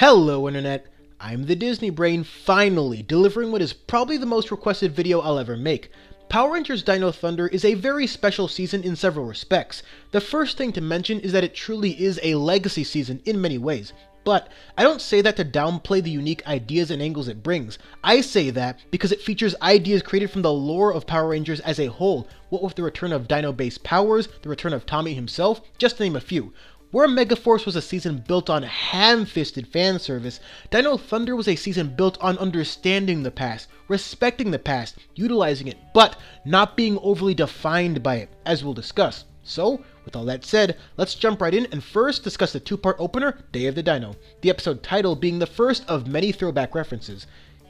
Hello Internet, I'm the Disney Brain, finally delivering what is probably the most requested video I'll ever make. Power Rangers Dino Thunder is a very special season in several respects. The first thing to mention is that it truly is a legacy season in many ways. But I don't say that to downplay the unique ideas and angles it brings. I say that because it features ideas created from the lore of Power Rangers as a whole, what with the return of Dino-based powers, the return of Tommy himself, just to name a few. Where Megaforce was a season built on ham-fisted fan service, Dino Thunder was a season built on understanding the past, respecting the past, utilizing it, but not being overly defined by it, as we'll discuss. So, with all that said, let's jump right in and first discuss the two-part opener, Day of the Dino, the episode title being the first of many throwback references.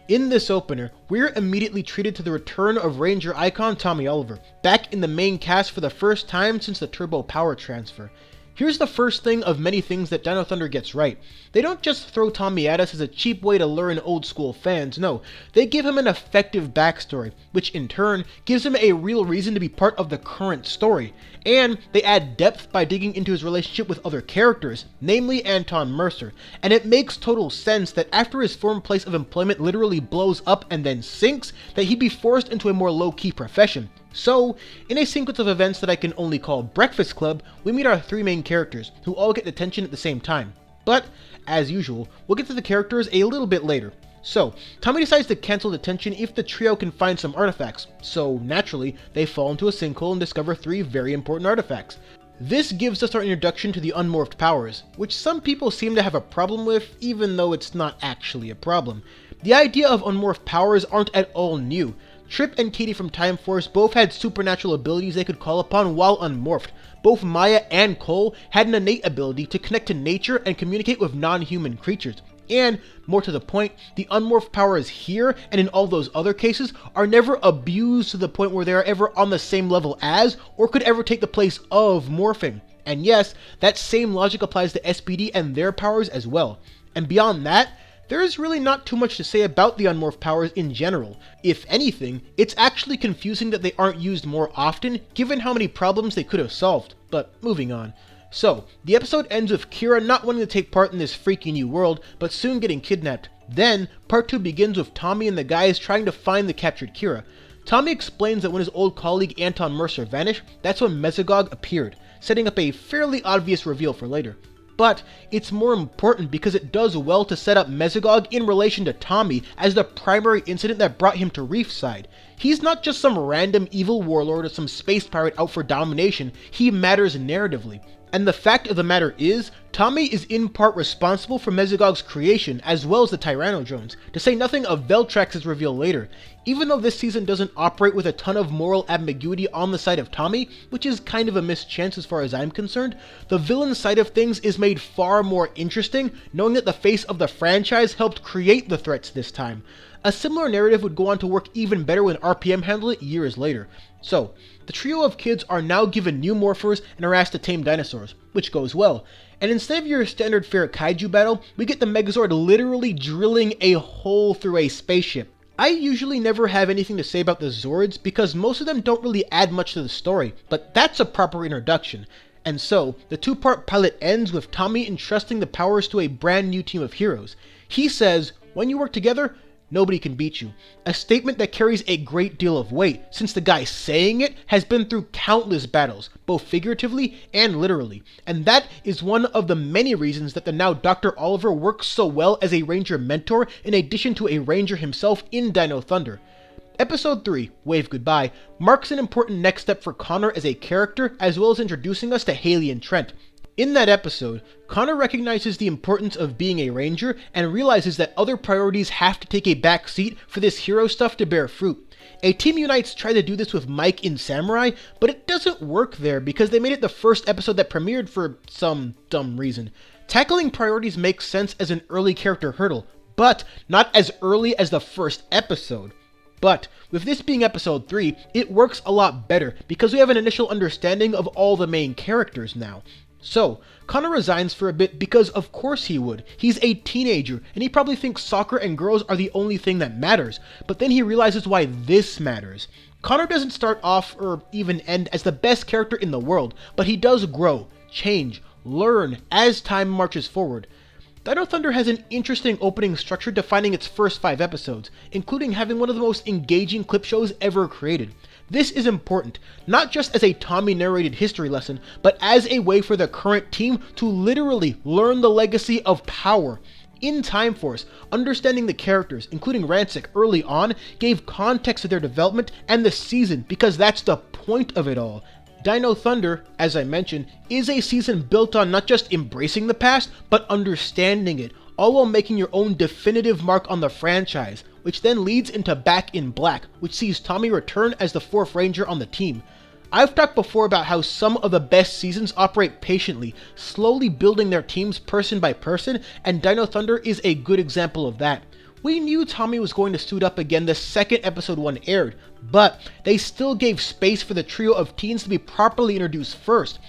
In this opener, we're immediately treated to the return of Ranger icon Tommy Oliver, back in the main cast for the first time since the Turbo Power transfer. Here's the first thing of many things that Dino Thunder gets right. They don't just throw Tommy at us as a cheap way to lure in old school fans, no, they give him an effective backstory, which in turn gives him a real reason to be part of the current story. And they add depth by digging into his relationship with other characters, namely Anton Mercer, and it makes total sense that after his former place of employment literally blows up and then sinks, that he'd be forced into a more low-key profession. So, in a sequence of events that I can only call Breakfast Club, we meet our three main characters, who all get attention at the same time. But, as usual, we'll get to the characters a little bit later. So, Tommy decides to cancel detention if the trio can find some artifacts, so naturally, they fall into a sinkhole and discover three very important artifacts. This gives us our introduction to the unmorphed powers, which some people seem to have a problem with, even though it's not actually a problem. The idea of unmorphed powers aren't at all new. Trip and Katie from Time Force both had supernatural abilities they could call upon while unmorphed. Both Maya and Cole had an innate ability to connect to nature and communicate with non-human creatures. And, more to the point, the unmorphed powers here and in all those other cases are never abused to the point where they are ever on the same level as, or could ever take the place of, morphing. And yes, that same logic applies to SPD and their powers as well. And beyond that, there is really not too much to say about the unmorphed powers in general. If anything, it's actually confusing that they aren't used more often, given how many problems they could have solved. But moving on. So, the episode ends with Kira not wanting to take part in this freaky new world, but soon getting kidnapped. Then, part 2 begins with Tommy and the guys trying to find the captured Kira. Tommy explains that when his old colleague Anton Mercer vanished, that's when Mesagog appeared, setting up a fairly obvious reveal for later. But it's more important because it does well to set up Mesagog in relation to Tommy as the primary incident that brought him to Reefside. He's not just some random evil warlord or some space pirate out for domination, he matters narratively. And the fact of the matter is, Tommy is in part responsible for Mesagog's creation as well as the Tyrannodrones, to say nothing of Veltrax's reveal later. Even though this season doesn't operate with a ton of moral ambiguity on the side of Tommy, which is kind of a missed chance as far as I'm concerned, the villain side of things is made far more interesting knowing that the face of the franchise helped create the threats this time. A similar narrative would go on to work even better when RPM handled it years later. So, the trio of kids are now given new morphers and are asked to tame dinosaurs, which goes well. And instead of your standard fare kaiju battle, we get the Megazord literally drilling a hole through a spaceship. I usually never have anything to say about the Zords because most of them don't really add much to the story, but that's a proper introduction. And so, the two-part pilot ends with Tommy entrusting the powers to a brand new team of heroes. He says, "When you work together, nobody can beat you." A statement that carries a great deal of weight, since the guy saying it has been through countless battles, both figuratively and literally. And that is one of the many reasons that the now Dr. Oliver works so well as a Ranger mentor in addition to a Ranger himself in Dino Thunder. Episode 3, Wave Goodbye, marks an important next step for Connor as a character as well as introducing us to Haley and Trent. In that episode, Connor recognizes the importance of being a Ranger and realizes that other priorities have to take a back seat for this hero stuff to bear fruit. A Team Unites tried to do this with Mike in Samurai, but it doesn't work there because they made it the first episode that premiered for some dumb reason. Tackling priorities makes sense as an early character hurdle, but not as early as the first episode. But with this being episode 3, it works a lot better because we have an initial understanding of all the main characters now. So, Connor resigns for a bit because of course he would. He's a teenager, and he probably thinks soccer and girls are the only thing that matters, but then he realizes why this matters. Connor doesn't start off or even end as the best character in the world, but he does grow, change, learn as time marches forward. Dino Thunder has an interesting opening structure defining its first 5 episodes, including having one of the most engaging clip shows ever created. This is important, not just as a Tommy narrated history lesson, but as a way for the current team to literally learn the legacy of power. In Time Force, understanding the characters, including Rancic early on, gave context to their development and the season, because that's the point of it all. Dino Thunder, as I mentioned, is a season built on not just embracing the past, but understanding it, all while making your own definitive mark on the franchise, which then leads into Back in Black, which sees Tommy return as the 4th Ranger on the team. I've talked before about how some of the best seasons operate patiently, slowly building their teams person by person, and Dino Thunder is a good example of that. We knew Tommy was going to suit up again the second episode 1 aired, but they still gave space for the trio of teens to be properly introduced first.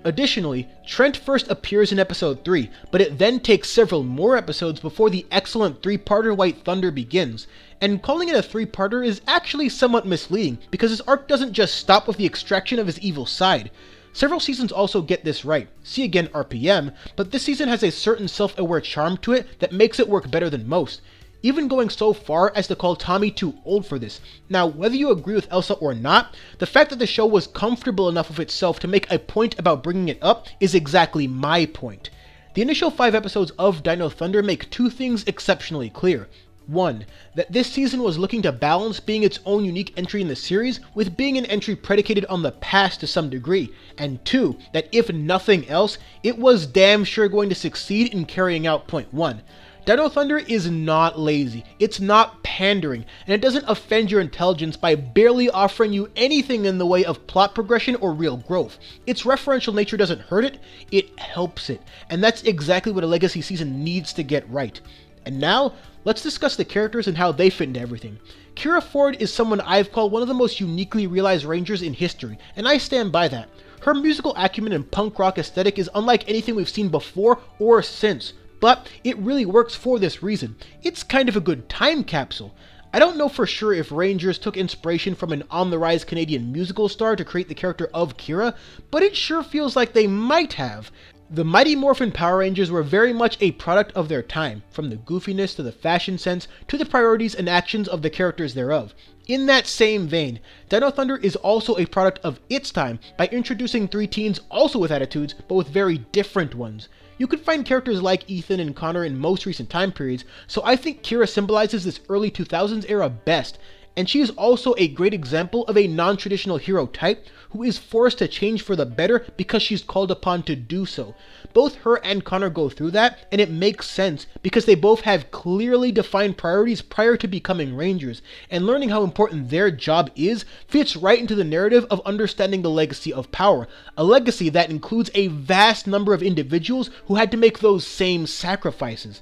Additionally, Trent first appears in episode 3, but it then takes several more episodes before the excellent 3-parter White Thunder begins. And calling it a 3-parter is actually somewhat misleading, because his arc doesn't just stop with the extraction of his evil side. Several seasons also get this right, see again RPM, but this season has a certain self-aware charm to it that makes it work better than most, even going so far as to call Tommy too old for this. Now, whether you agree with Elsa or not, the fact that the show was comfortable enough with itself to make a point about bringing it up is exactly my point. The initial 5 episodes of Dino Thunder make 2 things exceptionally clear. 1. That this season was looking to balance being its own unique entry in the series with being an entry predicated on the past to some degree, and 2. That if nothing else, it was damn sure going to succeed in carrying out point 1. Dino Thunder is not lazy, it's not pandering, and it doesn't offend your intelligence by barely offering you anything in the way of plot progression or real growth. Its referential nature doesn't hurt it, it helps it, and that's exactly what a legacy season needs to get right. And now, let's discuss the characters and how they fit into everything. Kira Ford is someone I've called one of the most uniquely realized Rangers in history, and I stand by that. Her musical acumen and punk rock aesthetic is unlike anything we've seen before or since. But it really works for this reason. It's kind of a good time capsule. I don't know for sure if Rangers took inspiration from an on-the-rise Canadian musical star to create the character of Kira, but it sure feels like they might have. The Mighty Morphin Power Rangers were very much a product of their time, from the goofiness to the fashion sense to the priorities and actions of the characters thereof. In that same vein, Dino Thunder is also a product of its time by introducing 3 teens also with attitudes, but with very different ones. You could find characters like Ethan and Connor in most recent time periods, so I think Kira symbolizes this early 2000s era best, and she is also a great example of a non-traditional hero type who is forced to change for the better because she's called upon to do so. Both her and Connor go through that, and it makes sense because they both have clearly defined priorities prior to becoming Rangers, and learning how important their job is fits right into the narrative of understanding the legacy of power, a legacy that includes a vast number of individuals who had to make those same sacrifices.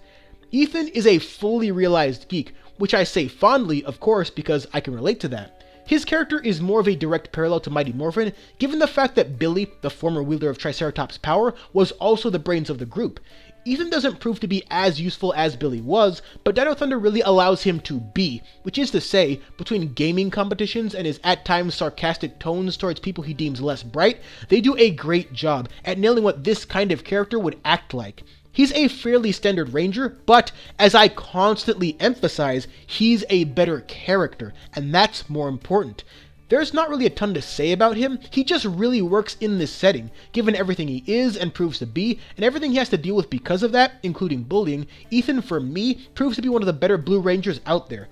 Ethan is a fully realized geek, which I say fondly, of course, because I can relate to that. His character is more of a direct parallel to Mighty Morphin, given the fact that Billy, the former wielder of Triceratops' power, was also the brains of the group. Ethan doesn't prove to be as useful as Billy was, but Dino Thunder really allows him to be, which is to say, between gaming competitions and his at times sarcastic tones towards people he deems less bright, they do a great job at nailing what this kind of character would act like. He's a fairly standard Ranger, but as I constantly emphasize, he's a better character, and that's more important. There's not really a ton to say about him, he just really works in this setting, given everything he is and proves to be, and everything he has to deal with because of that, including bullying. Ethan, for me, proves to be one of the better Blue Rangers out there.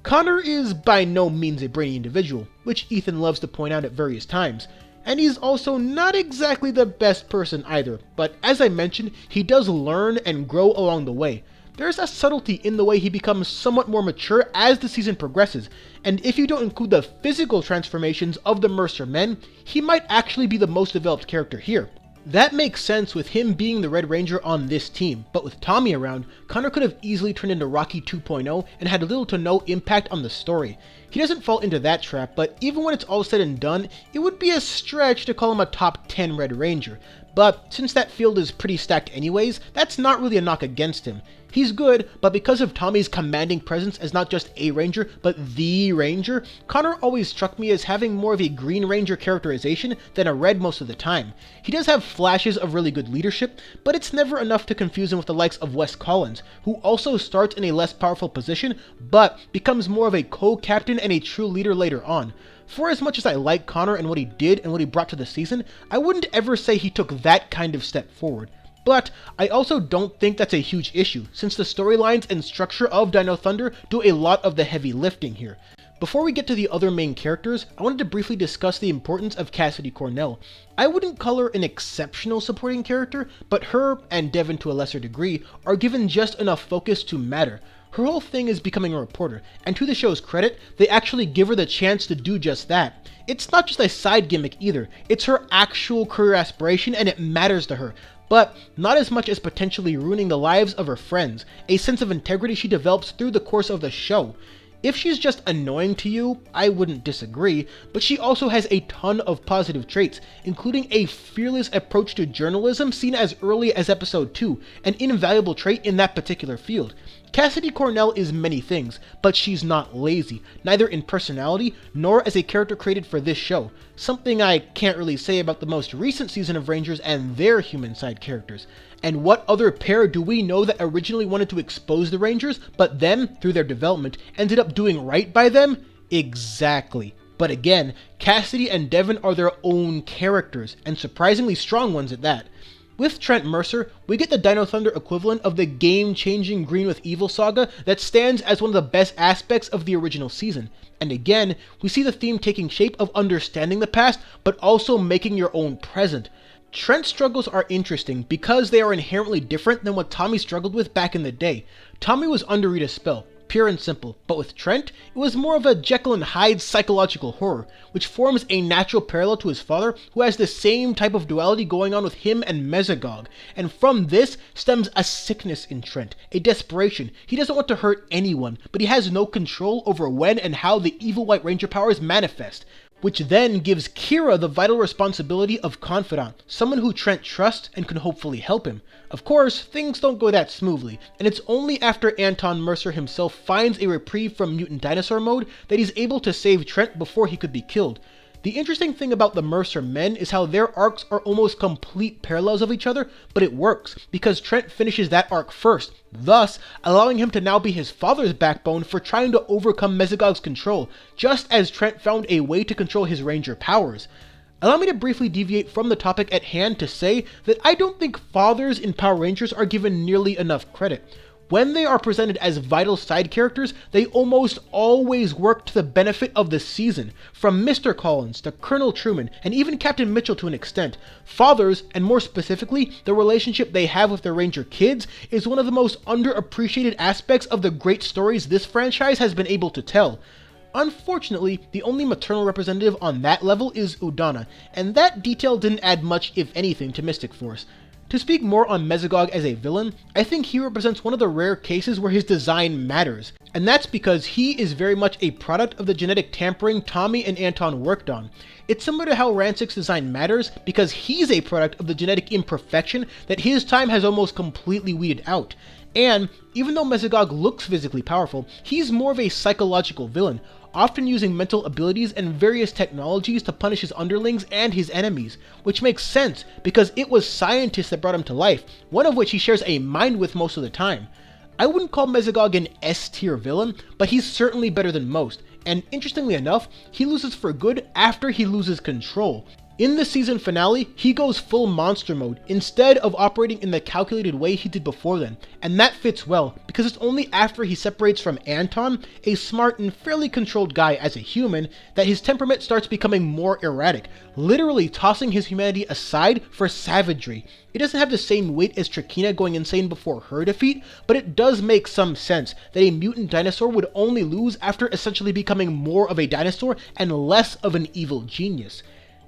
Connor is by no means a brainy individual, which Ethan loves to point out at various times. And he's also not exactly the best person either, but as I mentioned, he does learn and grow along the way. There's a subtlety in the way he becomes somewhat more mature as the season progresses, and if you don't include the physical transformations of the Mercer men, he might actually be the most developed character here. That makes sense with him being the Red Ranger on this team, but with Tommy around, Connor could have easily turned into Rocky 2.0 and had little to no impact on the story. He doesn't fall into that trap, but even when it's all said and done, it would be a stretch to call him a top 10 Red Ranger. but since that field is pretty stacked anyways, that's not really a knock against him. He's good, but because of Tommy's commanding presence as not just a ranger, but the ranger, Connor always struck me as having more of a Green Ranger characterization than a Red most of the time. He does have flashes of really good leadership, but it's never enough to confuse him with the likes of Wes Collins, who also starts in a less powerful position, but becomes more of a co-captain and a true leader later on. For as much as I like Connor and what he did and what he brought to the season, I wouldn't ever say he took that kind of step forward. But I also don't think that's a huge issue, since the storylines and structure of Dino Thunder do a lot of the heavy lifting here. Before we get to the other main characters, I wanted to briefly discuss the importance of Cassidy Cornell. I wouldn't call her an exceptional supporting character, but her, and Devin to a lesser degree, are given just enough focus to matter. Her whole thing is becoming a reporter, and to the show's credit, they actually give her the chance to do just that. It's not just a side gimmick either, it's her actual career aspiration and it matters to her. But not as much as potentially ruining the lives of her friends, a sense of integrity she develops through the course of the show. If she's just annoying to you, I wouldn't disagree, but she also has a ton of positive traits, including a fearless approach to journalism seen as early as episode 2, an invaluable trait in that particular field. Cassidy Cornell is many things, but she's not lazy, neither in personality nor as a character created for this show, something I can't really say about the most recent season of Rangers and their human side characters. And what other pair do we know that originally wanted to expose the Rangers, but then, through their development, ended up doing right by them? Exactly. But again, Cassidy and Devin are their own characters, and surprisingly strong ones at that. With Trent Mercer, we get the Dino Thunder equivalent of the game-changing Green with Evil saga that stands as one of the best aspects of the original season. And again, we see the theme taking shape of understanding the past, but also making your own present. Trent's struggles are interesting because they are inherently different than what Tommy struggled with back in the day. Tommy was under Rita's spell, pure and simple, but with Trent, it was more of a Jekyll and Hyde psychological horror, which forms a natural parallel to his father, who has the same type of duality going on with him and Mesagog, and from this stems a sickness in Trent, a desperation. He doesn't want to hurt anyone, but he has no control over when and how the evil White Ranger powers manifest, which then gives Kira the vital responsibility of confidant, someone who Trent trusts and can hopefully help him. Of course, things don't go that smoothly, and it's only after Anton Mercer himself finds a reprieve from mutant dinosaur mode that he's able to save Trent before he could be killed. The interesting thing about the Mercer men is how their arcs are almost complete parallels of each other, but it works, because Trent finishes that arc first, thus allowing him to now be his father's backbone for trying to overcome Mesagog's control, just as Trent found a way to control his Ranger powers. Allow me to briefly deviate from the topic at hand to say that I don't think fathers in Power Rangers are given nearly enough credit. When they are presented as vital side characters, they almost always work to the benefit of the season. From Mr. Collins to Colonel Truman, and even Captain Mitchell to an extent, fathers, and more specifically, the relationship they have with their Ranger kids, is one of the most underappreciated aspects of the great stories this franchise has been able to tell. Unfortunately, the only maternal representative on that level is Udana, and that detail didn't add much, if anything, to Mystic Force. To speak more on Mesagog as a villain, I think he represents one of the rare cases where his design matters, and that's because he is very much a product of the genetic tampering Tommy and Anton worked on. It's similar to how Rancic's design matters because he's a product of the genetic imperfection that his time has almost completely weeded out. And even though Mesagog looks physically powerful, he's more of a psychological villain, often using mental abilities and various technologies to punish his underlings and his enemies, which makes sense because it was scientists that brought him to life, one of which he shares a mind with most of the time. I wouldn't call Mesagog an S-tier villain, but he's certainly better than most, and interestingly enough, he loses for good after he loses control. In the season finale, he goes full monster mode instead of operating in the calculated way he did before then, and that fits well because it's only after he separates from Anton, a smart and fairly controlled guy as a human, that his temperament starts becoming more erratic, literally tossing his humanity aside for savagery. It doesn't have the same weight as Trakina going insane before her defeat, but it does make some sense that a mutant dinosaur would only lose after essentially becoming more of a dinosaur and less of an evil genius.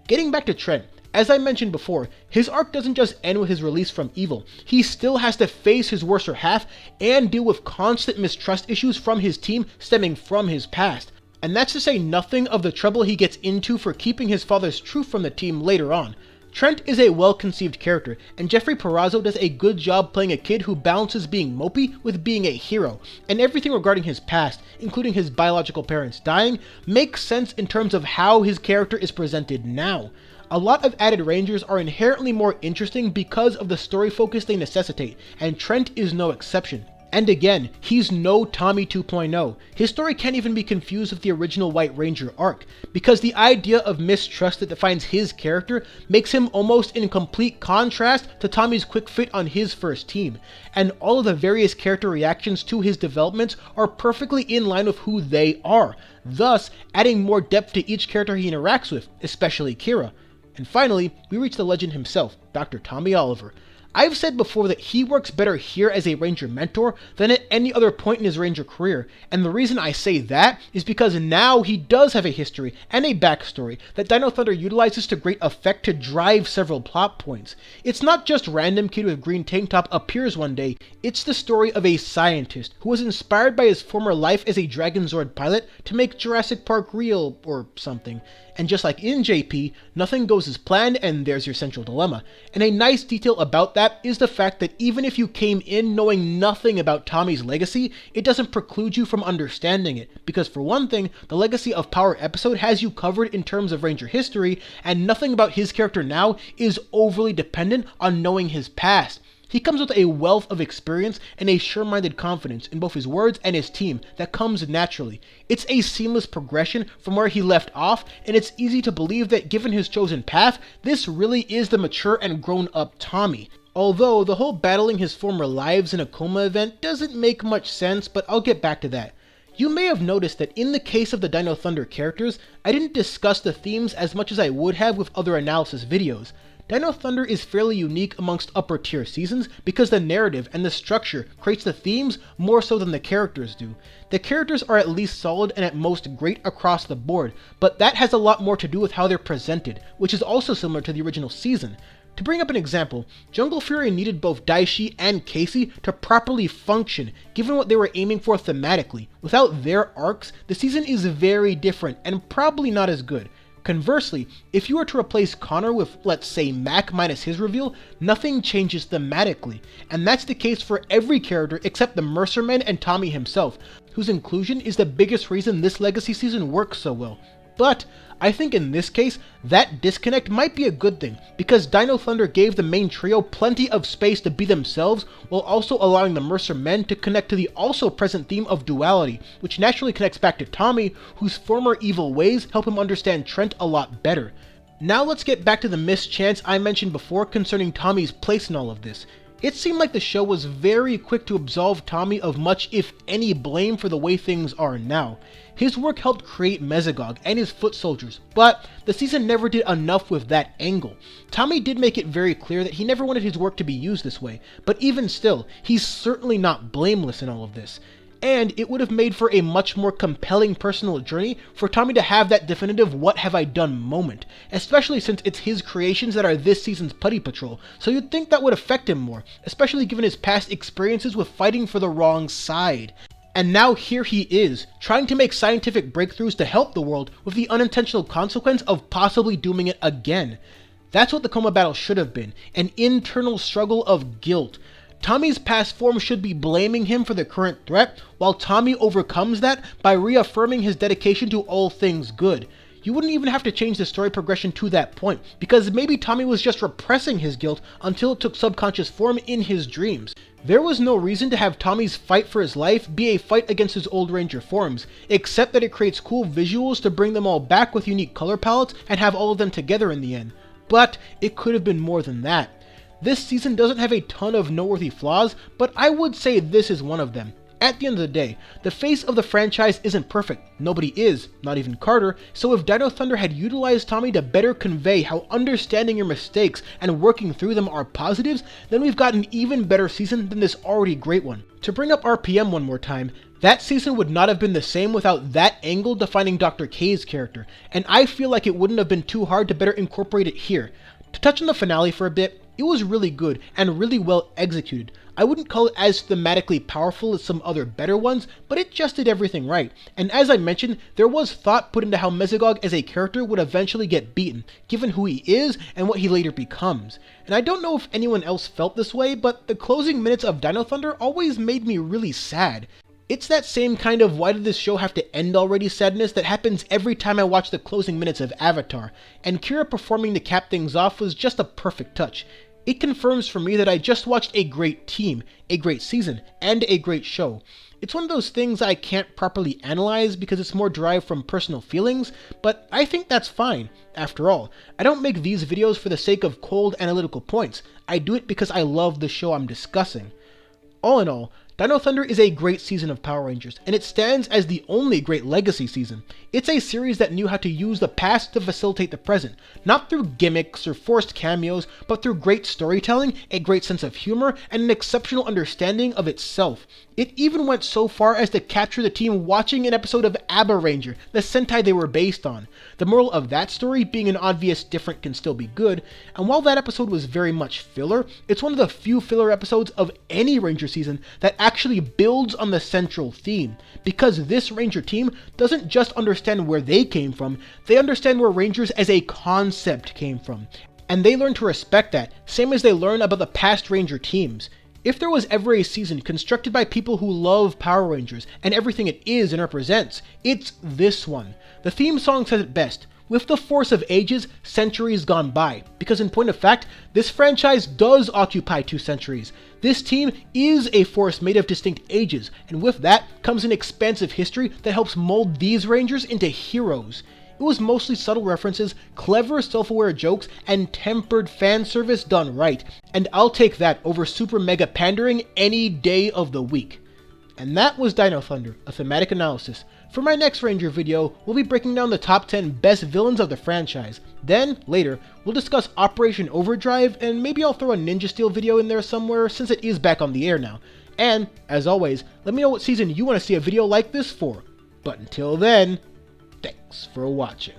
Getting back to Trent, as I mentioned before, his arc doesn't just end with his release from evil. He still has to face his worser half and deal with constant mistrust issues from his team stemming from his past. And that's to say nothing of the trouble he gets into for keeping his father's truth from the team later on. Trent is a well-conceived character, and Jeffrey Perazzo does a good job playing a kid who balances being mopey with being a hero, and everything regarding his past, including his biological parents dying, makes sense in terms of how his character is presented now. A lot of added rangers are inherently more interesting because of the story focus they necessitate, and Trent is no exception. And again, he's no Tommy 2.0. His story can't even be confused with the original White Ranger arc, because the idea of mistrust that defines his character makes him almost in complete contrast to Tommy's quick fit on his first team, and all of the various character reactions to his developments are perfectly in line with who they are, thus adding more depth to each character he interacts with, especially Kira. And finally, we reach the legend himself, Dr. Tommy Oliver. I've said before that he works better here as a Ranger mentor than at any other point in his Ranger career, and the reason I say that is because now he does have a history and a backstory that Dino Thunder utilizes to great effect to drive several plot points. It's not just random kid with green tank top appears one day, it's the story of a scientist who was inspired by his former life as a Dragon Zord pilot to make Jurassic Park real or something. And just like in JP, nothing goes as planned, and there's your central dilemma. And a nice detail about that is the fact that even if you came in knowing nothing about Tommy's legacy, it doesn't preclude you from understanding it. Because for one thing, the Legacy of Power episode has you covered in terms of Ranger history, and nothing about his character now is overly dependent on knowing his past. He comes with a wealth of experience and a sure-minded confidence in both his words and his team that comes naturally. It's a seamless progression from where he left off, and it's easy to believe that given his chosen path, this really is the mature and grown-up Tommy. Although the whole battling his former lives in a coma event doesn't make much sense, but I'll get back to that. You may have noticed that in the case of the Dino Thunder characters, I didn't discuss the themes as much as I would have with other analysis videos. Dino Thunder is fairly unique amongst upper tier seasons because the narrative and the structure creates the themes more so than the characters do. The characters are at least solid and at most great across the board, but that has a lot more to do with how they're presented, which is also similar to the original season. To bring up an example, Jungle Fury needed both Daishi and Casey to properly function, given what they were aiming for thematically. Without their arcs, the season is very different and probably not as good. Conversely, if you were to replace Connor with, let's say, Mac minus his reveal, nothing changes thematically, and that's the case for every character except the Mercer men and Tommy himself, whose inclusion is the biggest reason this Legacy season works so well. But I think in this case, that disconnect might be a good thing, because Dino Thunder gave the main trio plenty of space to be themselves, while also allowing the Mercer men to connect to the also present theme of duality, which naturally connects back to Tommy, whose former evil ways help him understand Trent a lot better. Now let's get back to the mischance I mentioned before concerning Tommy's place in all of this. It seemed like the show was very quick to absolve Tommy of much, if any, blame for the way things are now. His work helped create Mesagog and his foot soldiers, but the season never did enough with that angle. Tommy did make it very clear that he never wanted his work to be used this way, but even still, he's certainly not blameless in all of this. And it would have made for a much more compelling personal journey for Tommy to have that definitive what have I done moment, especially since it's his creations that are this season's Putty Patrol, so you'd think that would affect him more, especially given his past experiences with fighting for the wrong side. And now here he is, trying to make scientific breakthroughs to help the world with the unintentional consequence of possibly dooming it again. That's what the coma battle should have been, an internal struggle of guilt. Tommy's past form should be blaming him for the current threat, while Tommy overcomes that by reaffirming his dedication to all things good. You wouldn't even have to change the story progression to that point, because maybe Tommy was just repressing his guilt until it took subconscious form in his dreams. There was no reason to have Tommy's fight for his life be a fight against his old Ranger forms, except that it creates cool visuals to bring them all back with unique color palettes and have all of them together in the end. But it could have been more than that. This season doesn't have a ton of noteworthy flaws, but I would say this is one of them. At the end of the day, the face of the franchise isn't perfect. Nobody is, not even Carter, so if Dino Thunder had utilized Tommy to better convey how understanding your mistakes and working through them are positives, then we've got an even better season than this already great one. To bring up RPM one more time, that season would not have been the same without that angle defining Dr. K's character, and I feel like it wouldn't have been too hard to better incorporate it here. To touch on the finale for a bit, It was really good and really well executed. I wouldn't call it as thematically powerful as some other better ones, but it just did everything right. And as I mentioned, there was thought put into how Mesagog as a character would eventually get beaten, given who he is and what he later becomes. And I don't know if anyone else felt this way, but the closing minutes of Dino Thunder always made me really sad. It's that same kind of why did this show have to end already sadness that happens every time I watch the closing minutes of Avatar, and Kira performing to cap things off was just a perfect touch. It confirms for me that I just watched a great team, a great season, and a great show. It's one of those things I can't properly analyze because it's more derived from personal feelings, but I think that's fine. After all, I don't make these videos for the sake of cold analytical points. I do it because I love the show I'm discussing. All in all, Dino Thunder is a great season of Power Rangers, and it stands as the only great legacy season. It's a series that knew how to use the past to facilitate the present, not through gimmicks or forced cameos, but through great storytelling, a great sense of humor, and an exceptional understanding of itself. It even went so far as to capture the team watching an episode of Abba Ranger, the Sentai they were based on. The moral of that story being an obvious different can still be good, and while that episode was very much filler, it's one of the few filler episodes of any Ranger season that actually builds on the central theme, because this Ranger team doesn't just understand where they came from, they understand where Rangers as a concept came from, and they learn to respect that, same as they learn about the past Ranger teams. If there was ever a season constructed by people who love Power Rangers and everything it is and represents, it's this one. The theme song says it best: with the force of ages, centuries gone by. Because in point of fact, this franchise does occupy 2 centuries. This team is a force made of distinct ages, and with that comes an expansive history that helps mold these Rangers into heroes. It was mostly subtle references, clever self-aware jokes, and tempered fan service done right, and I'll take that over super mega pandering any day of the week. And that was Dino Thunder, a thematic analysis. For my next Ranger video, we'll be breaking down the top 10 best villains of the franchise. Then, later, we'll discuss Operation Overdrive, and maybe I'll throw a Ninja Steel video in there somewhere since it is back on the air now. And, as always, let me know what season you want to see a video like this for. But until then, thanks for watching.